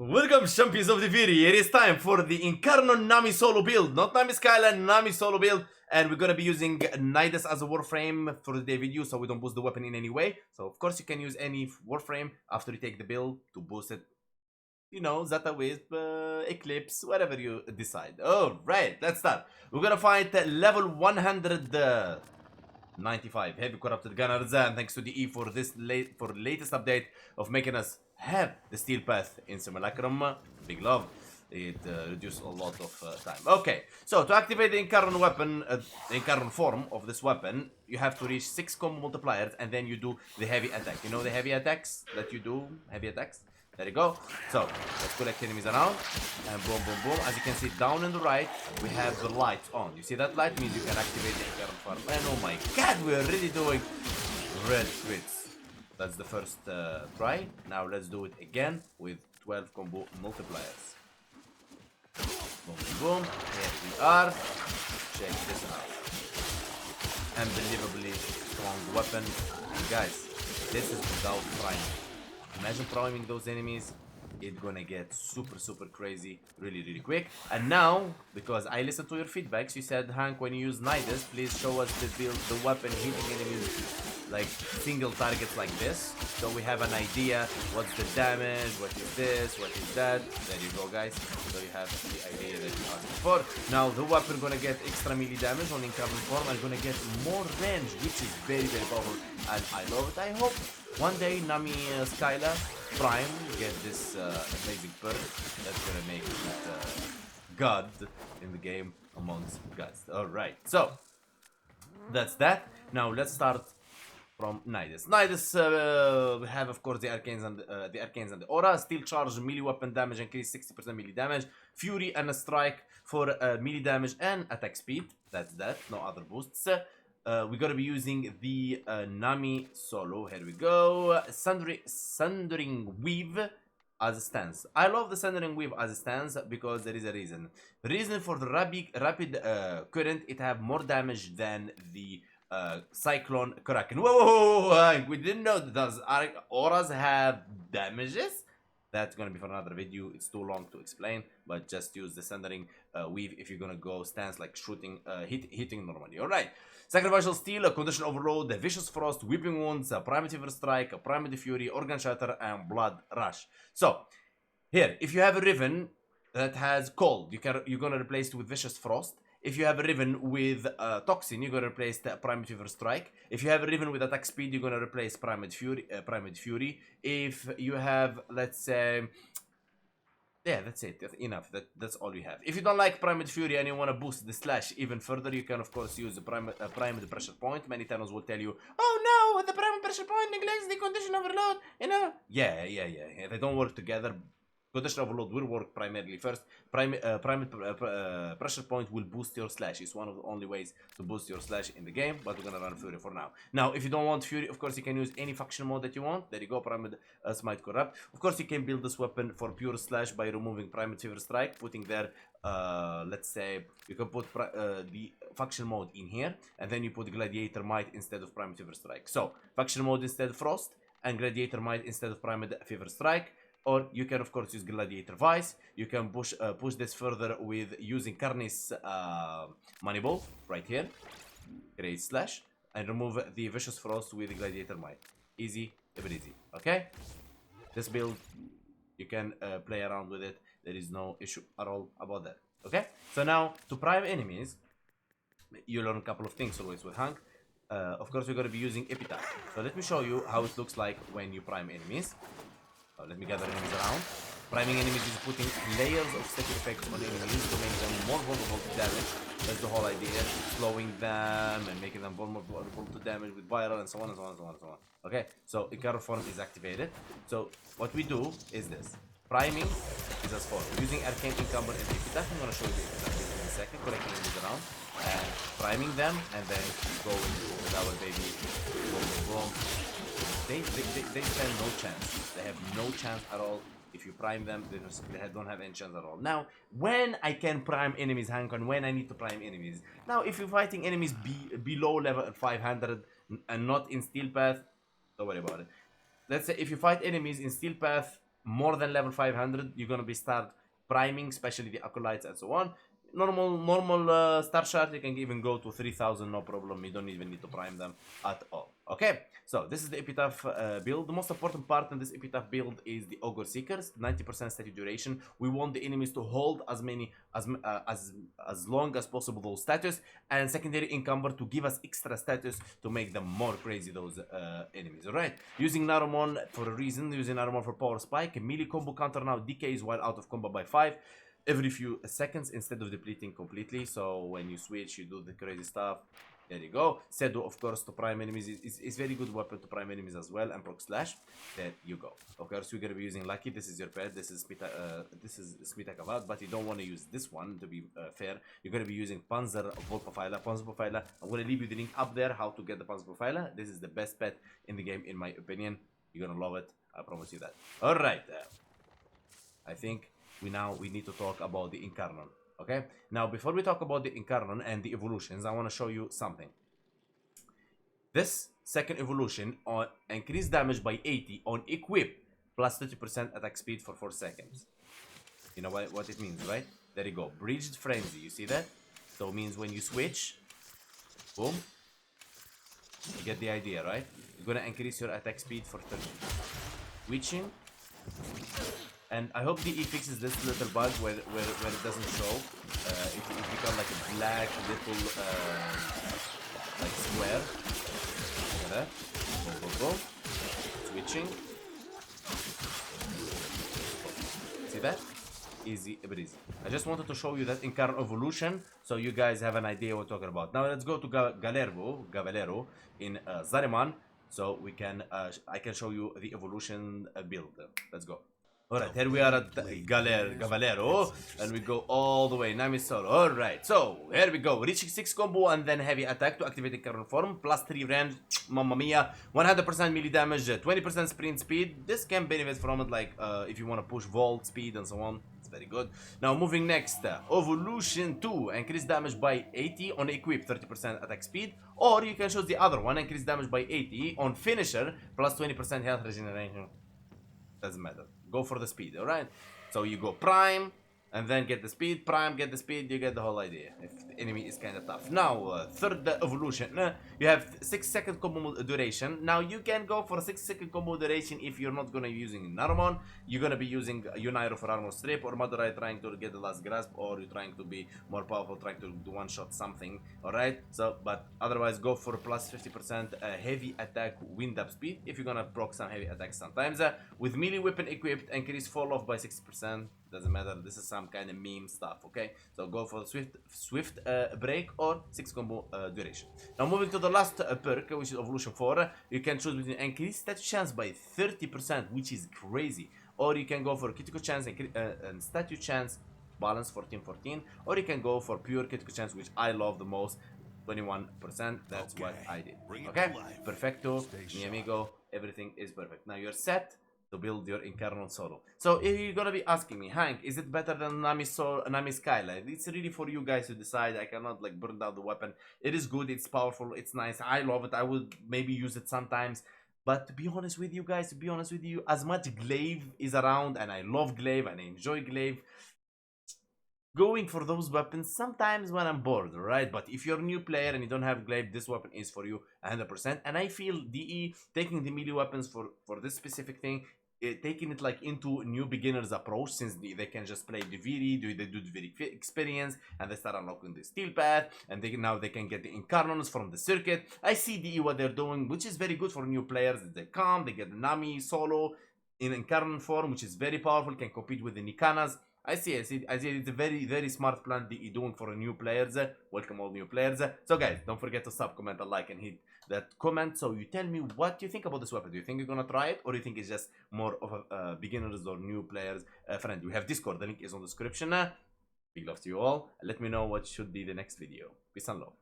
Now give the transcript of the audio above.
Welcome champions of the video. It is time for the Incarnon Nami Solo build. Not Nami Skyline, Nami Solo build. And we're gonna be using Nidus as a Warframe for the video, so we don't boost the weapon in any way. So of course you can use any Warframe after you take the build to boost it. You know, Zeta Wisp, Eclipse, whatever you decide. Alright, let's start. We're gonna fight level 195 Heavy Corrupted Gunners, and thanks to the E for this latest update of making us have the Steel Path in Simulacrum. Big love. It reduced a lot of time. Okay, so to activate the Incarnon weapon, the Incarnon form of this weapon, you have to reach 6 combo multipliers, and then you do the heavy attack. You know the heavy attacks that you do? Heavy attacks? There you go. So, let's collect enemies around. And boom, boom, boom. As you can see down on the right, we have the light on. You see that light? Means you can activate the Incarnon form. And oh my god, we're already doing red crits. That's the first try. Now let's do it again with 12 combo multipliers. Boom, boom, boom. Here we are. Check this out. Unbelievably strong weapon. And guys, this is without priming. Imagine priming those enemies. It's gonna get super crazy really quick. And now, because I listened to your feedbacks, you said, Hank, when you use Nidus, please show us the build, the weapon hitting enemies like single targets like this, so we have an idea what's the damage, what is this, what is that. There you go, guys. So you have the idea that you asked for. Now the weapon gonna get extra melee damage on Incarnon form and gonna get more range, which is very powerful, and I love it. I hope one day Nami Skyla Prime get this amazing perk that's gonna make it god in the game amongst gods. Alright, so that's that. Now let's start from Nidus. Nidus, we have of course the arcanes and the aura. Steel charge, melee weapon damage increase 60% melee damage. Fury and a strike for melee damage and attack speed. That's that. No other boosts. We're gonna be using the Nami Solo. Here we go. Sundering Weave as a stance. I love the Sundering Weave as a stance because there is a reason. The reason for the rapid current, it have more damage than the Cyclone Kraken. Whoa, we didn't know that those auras have damages. That's gonna be for another video. It's too long to explain, but just use the Sundering Weave if you're gonna go stance like shooting, hitting normally. Alright. Sacrificial Steel, a Condition Overload, a Vicious Frost, Weeping Wounds, a Primitive Strike, a Primitive Fury, Organ Shatter, and Blood Rush. So, here, if you have a Riven that has Cold, you're gonna replace it with Vicious Frost. If you have a Riven with Toxin, you're gonna replace the Primitive Strike. If you have a Riven with Attack Speed, you're gonna replace Primitive Fury. If you have, let's say, yeah, that's it. That's enough. That's all you have. If you don't like Primed Fury and you want to boost the slash even further, you can of course use the Primed Pressure Point. Many Thanos will tell you, oh no, the Primed Pressure Point neglects the Condition Overload. You know? Yeah. They don't work together. Condition Overload will work primarily first. Pressure Point will boost your slash. It's one of the only ways to boost your slash in the game, but we're gonna run Fury for now. Now, if you don't want Fury, of course, you can use any faction mode that you want. There you go, Primed Smite Corrupt. Of course, you can build this weapon for pure slash by removing Primitive Strike, putting there, let's say, you can put the faction mode in here, and then you put Gladiator Might instead of Primitive Strike. So, faction mode instead of Frost, and Gladiator Might instead of Primitive Strike. Or you can of course use Gladiator Vice. You can push this further with using Carnis Money Ball right here. Great slash. And remove the Vicious Frost with the Gladiator Might. Easy, very easy. Okay? This build, you can play around with it. There is no issue at all about that. Okay? So now, to prime enemies, you learn a couple of things always with Hunk. Of course, we're going to be using Epitaph. So let me show you how it looks like when you prime enemies. Let me gather enemies around. Priming enemies is putting layers of static effects on enemies to make them more vulnerable to damage. That's the whole idea. Slowing them and making them vulnerable to damage with viral and so on and so on and so on and so on. Okay, so Incarnon form is activated. So what we do is this. Priming is as follows. Using Arcane, Incumbent, and Epitaph. I'm going to show you the Epitaph in a second. Collecting enemies around and priming them, and then going with our baby. Boom, boom. They stand no chance. They have no chance at all. If you prime them, they don't have any chance at all. Now, when I can prime enemies, Hank, and when I need to prime enemies. Now, if you're fighting enemies below level 500 and not in Steel Path, don't worry about it. Let's say if you fight enemies in Steel Path more than level 500, you're gonna be start priming, especially the acolytes and so on. Normal star shard, you can even go to 3000, no problem. You don't even need to prime them at all. Okay, so this is the epitaph build. The most important part in this epitaph build is the Ogre Seekers, 90% steady duration. We want the enemies to hold as long as possible those status, and secondary encumber to give us extra status to make them more crazy, those enemies. Alright, using Narumon for a reason, using Narumon for power spike. Melee combo counter now decays while out of combo by 5 every few seconds instead of depleting completely. So when you switch, you do the crazy stuff. There you go. Sedo, of course, to prime enemies is very good weapon to prime enemies as well. And proc slash. There you go. Of course, we're gonna be using Lucky. This is your pet. This is Smita Kavad, but you don't want to use this one to be fair. You're gonna be using Panzer Volprofiler. Panzer Profiler. I'm gonna leave you the link up there how to get the Panzer Profiler. This is the best pet in the game, in my opinion. You're gonna love it. I promise you that. All right. I think we need to talk about the Incarnon. Okay, now before we talk about the Incarnon and the evolutions, I want to show you something. This second evolution on increased damage by 80 on equip plus 30% attack speed for 4 seconds. You know what it means, right? There you go. Breached Frenzy, you see that? So it means when you switch, boom, you get the idea, right? You're gonna increase your attack speed for 30. Switching. And I hope DE fixes this little bug where it doesn't show. It becomes like a black little like square. Look at that. Go. Switching. See that? Easy breezy. I just wanted to show you that Incarnon Evolution so you guys have an idea what we're talking about. Now let's go to Gavalero in Zariman so we can I can show you the evolution build. Let's go. Alright, here we are at Gavalero, and we go all the way, Nami Solo. Alright, so here we go, reaching 6 combo and then heavy attack to activate Incarnon form, plus 3 range, mamma mia, 100% melee damage, 20% sprint speed. This can benefit from it, like if you want to push vault speed and so on. It's very good. Now moving next, Evolution 2, increase damage by 80 on equip, 30% attack speed, or you can choose the other one, increase damage by 80 on finisher, plus 20% health regeneration. Doesn't matter. Go for the speed, alright? So you go prime, and then get the speed, prime, get the speed, you get the whole idea. If the enemy is kind of tough. Now, third evolution, you have 6-second combo duration. Now you can go for 6-second combo duration if you're not gonna be using Narumon. You're gonna be using Unairo for armor strip, or Madurai trying to get the last grasp, or you're trying to be more powerful, trying to do one-shot something, alright? So, but otherwise go for plus 50% heavy attack wind up speed if you're gonna proc some heavy attacks sometimes. With melee weapon equipped, increase fall off by 60%. Doesn't matter, this is some kind of meme stuff, okay? So go for swift break or 6 combo duration. Now moving to the last perk, which is Evolution 4, you can choose between increased statue chance by 30%, which is crazy, or you can go for critical chance and statue chance balance 14-14, or you can go for pure critical chance, which I love the most, 21%. That's okay. What I did. Okay, perfecto, mi amigo, everything is perfect. Now you're set to build your Incarnon Solo. So if you're gonna be asking me, Hank, is it better than Nami Skyline? It's really for you guys to decide. I cannot like burn down the weapon. It is good, it's powerful, it's nice. I love it. I would maybe use it sometimes. But to be honest with you guys, as much glaive is around, and I love glaive and I enjoy glaive, going for those weapons sometimes when I'm bored, right? But if you're a new player and you don't have glaive, this weapon is for you 100%. And I feel DE taking the melee weapons for this specific thing, taking it like into new beginners approach, since they can just play the VD, they do the VD experience, and they start unlocking the steel path, and now they can get the Incarnons from the circuit. I see DE what they're doing, which is very good for new players. They come, they get the Nami Solo in Incarnon form, which is very powerful, can compete with the Nikanas. I see it's a very smart plan that you're doing for new players. Welcome all new players. So guys, don't forget to sub, comment, and like, and hit that comment so you tell me what you think about this weapon. Do you think you're gonna try it, or do you think it's just more of a beginners or new players friend? We have Discord, the link is on the description. Big love to you all. Let me know what should be the next video. Peace and love.